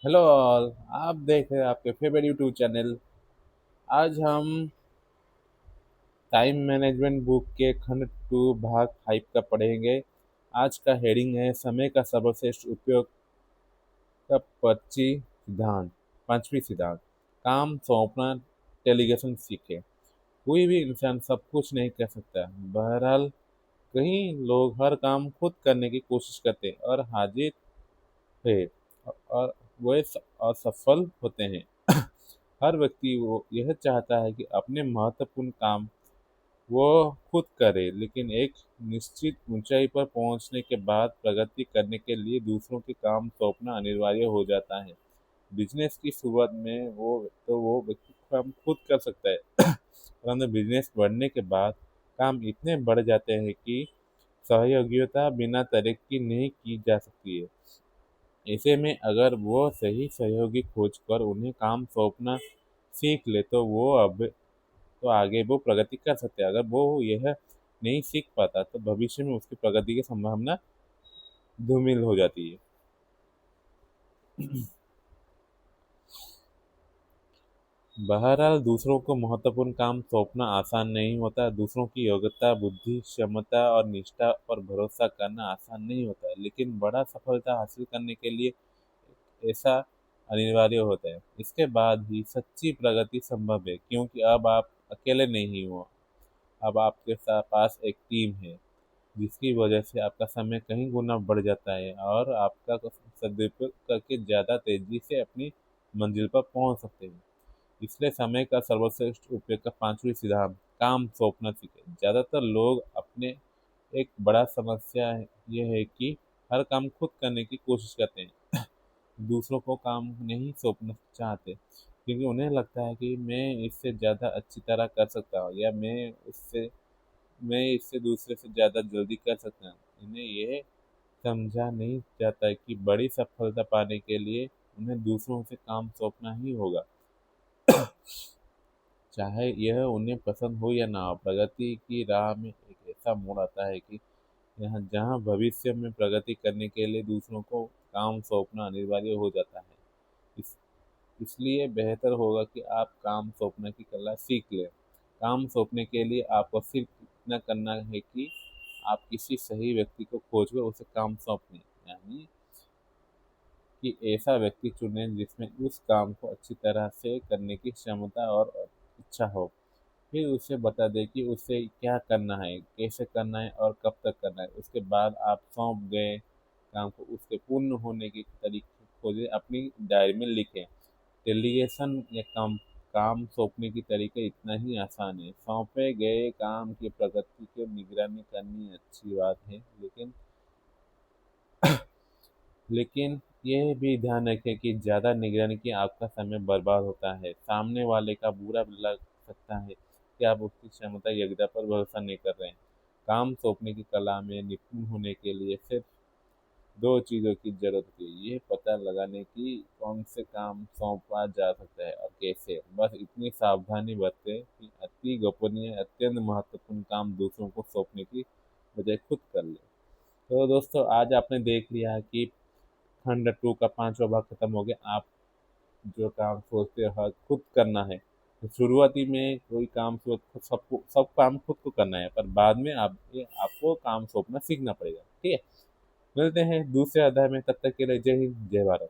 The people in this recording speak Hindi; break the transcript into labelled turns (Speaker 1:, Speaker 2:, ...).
Speaker 1: Hello all. आप देख रहे हैं आपके फेवरेट यूट्यूब चैनल। आज हम टाइम मैनेजमेंट बुक के खंड 2 भाग 5 का पढ़ेंगे। आज का हेडिंग है समय का सर्वश्रेष्ठ उपयोग का 5वीं सिद्धांत। काम सौंपना, डेलीगेशन सीखे। कोई भी इंसान सब कुछ नहीं कर सकता। बहरहाल कई लोग हर काम खुद करने की कोशिश करते हैं और हाजिर है और वे असफल होते हैं। हर व्यक्ति वो यह चाहता है कि अपने महत्वपूर्ण काम वो खुद करे, लेकिन एक निश्चित ऊंचाई पर पहुंचने के बाद प्रगति करने के लिए दूसरों के काम सौंपना अनिवार्य हो जाता है। बिजनेस की शुरुआत में वो व्यक्ति काम खुद कर सकता है, परंतु बिजनेस बढ़ने के बाद काम इतने बढ़ जाते हैं कि सहयोगिता बिना तरक्की नहीं की जा सकती है। ऐसे में अगर वो सही सहयोगी खोजकर उन्हें काम सौंपना सीख ले तो आगे वो प्रगति कर सकते हैं। अगर वो यह नहीं सीख पाता तो भविष्य में उसकी प्रगति की संभावना धूमिल हो जाती है। बहरहाल दूसरों को महत्वपूर्ण काम सौंपना आसान नहीं होता। दूसरों की योग्यता, बुद्धि, क्षमता और निष्ठा पर भरोसा करना आसान नहीं होता है, लेकिन बड़ा सफलता हासिल करने के लिए ऐसा अनिवार्य होता है। इसके बाद ही सच्ची प्रगति संभव है, क्योंकि अब आप अकेले नहीं हो। अब आपके पास एक टीम है, जिसकी वजह से आपका समय कहीं गुना बढ़ जाता है और आपका सदुपयोग करके ज़्यादा तेजी से अपनी मंजिल पर पहुंच सकते हैं। इसलिए समय का सर्वश्रेष्ठ उपयोग का 5वीं सिद्धांत, काम सौंपना सीखे। ज़्यादातर लोग अपने एक बड़ा समस्या यह है कि हर काम खुद करने की कोशिश करते हैं, दूसरों को काम नहीं सौंपना चाहते, क्योंकि उन्हें लगता है कि मैं इससे ज़्यादा अच्छी तरह कर सकता हूँ या मैं इससे दूसरे से ज़्यादा जल्दी कर सकता हूँ। इन्हें यह समझा नहीं जाता है कि बड़ी सफलता पाने के लिए उन्हें दूसरों से काम सौंपना ही होगा, चाहे यह उन्हें पसंद हो या ना हो। प्रगति की राह में एक ऐसा मोड़ आता है कि यहाँ जहाँ भविष्य में प्रगति करने के लिए दूसरों को काम सौंपना अनिवार्य हो जाता है। इस इसलिए बेहतर होगा कि आप काम सौंपने की कला सीख लें। काम सौंपने के लिए आपको सिर्फ इतना करना है कि आप किसी सही व्यक्ति को खोजकर उसे काम सौंप दें, यानी कि ऐसा व्यक्ति चुनें जिसमें उस काम को अच्छी तरह से करने की क्षमता और इच्छा हो। फिर उसे बता दें कि उसे क्या करना है, कैसे करना है और कब तक करना है। उसके बाद आप सौंप गए काम को उसके पूर्ण होने के तरीके खोजें, अपनी डायरी में लिखें। डेलीगेशन या काम सौंपने की तरीका इतना ही आसान है। सौंपे गए काम की प्रगति की निगरानी करनी अच्छी बात है, लेकिन यह भी ध्यान रखें कि ज़्यादा निगरानी की आपका समय बर्बाद होता है। सामने वाले का बुरा लग सकता है कि आप उसकी क्षमता योग्यता पर भरोसा नहीं कर रहे हैं। काम सौंपने की कला में निपुण होने के लिए सिर्फ दो चीज़ों की जरूरत है, ये पता लगाने की कौन से काम सौंपा जा सकता है और कैसे। बस इतनी सावधानी बरतें कि अति गोपनीय, अत्यंत महत्वपूर्ण काम दूसरों को सौंपने की बजाय खुद कर ले। तो दोस्तों, आज आपने देख लिया कि खंड 2 का 5वां भाग खत्म हो गया। आप जो काम सोचते हो खुद करना है, तो शुरुआती में कोई काम सब काम खुद को करना है, पर बाद में आपको काम सौंपना सीखना पड़ेगा। ठीक है, मिलते हैं दूसरे अध्याय में। तब तक के लिए जय हिंद, जय भारत।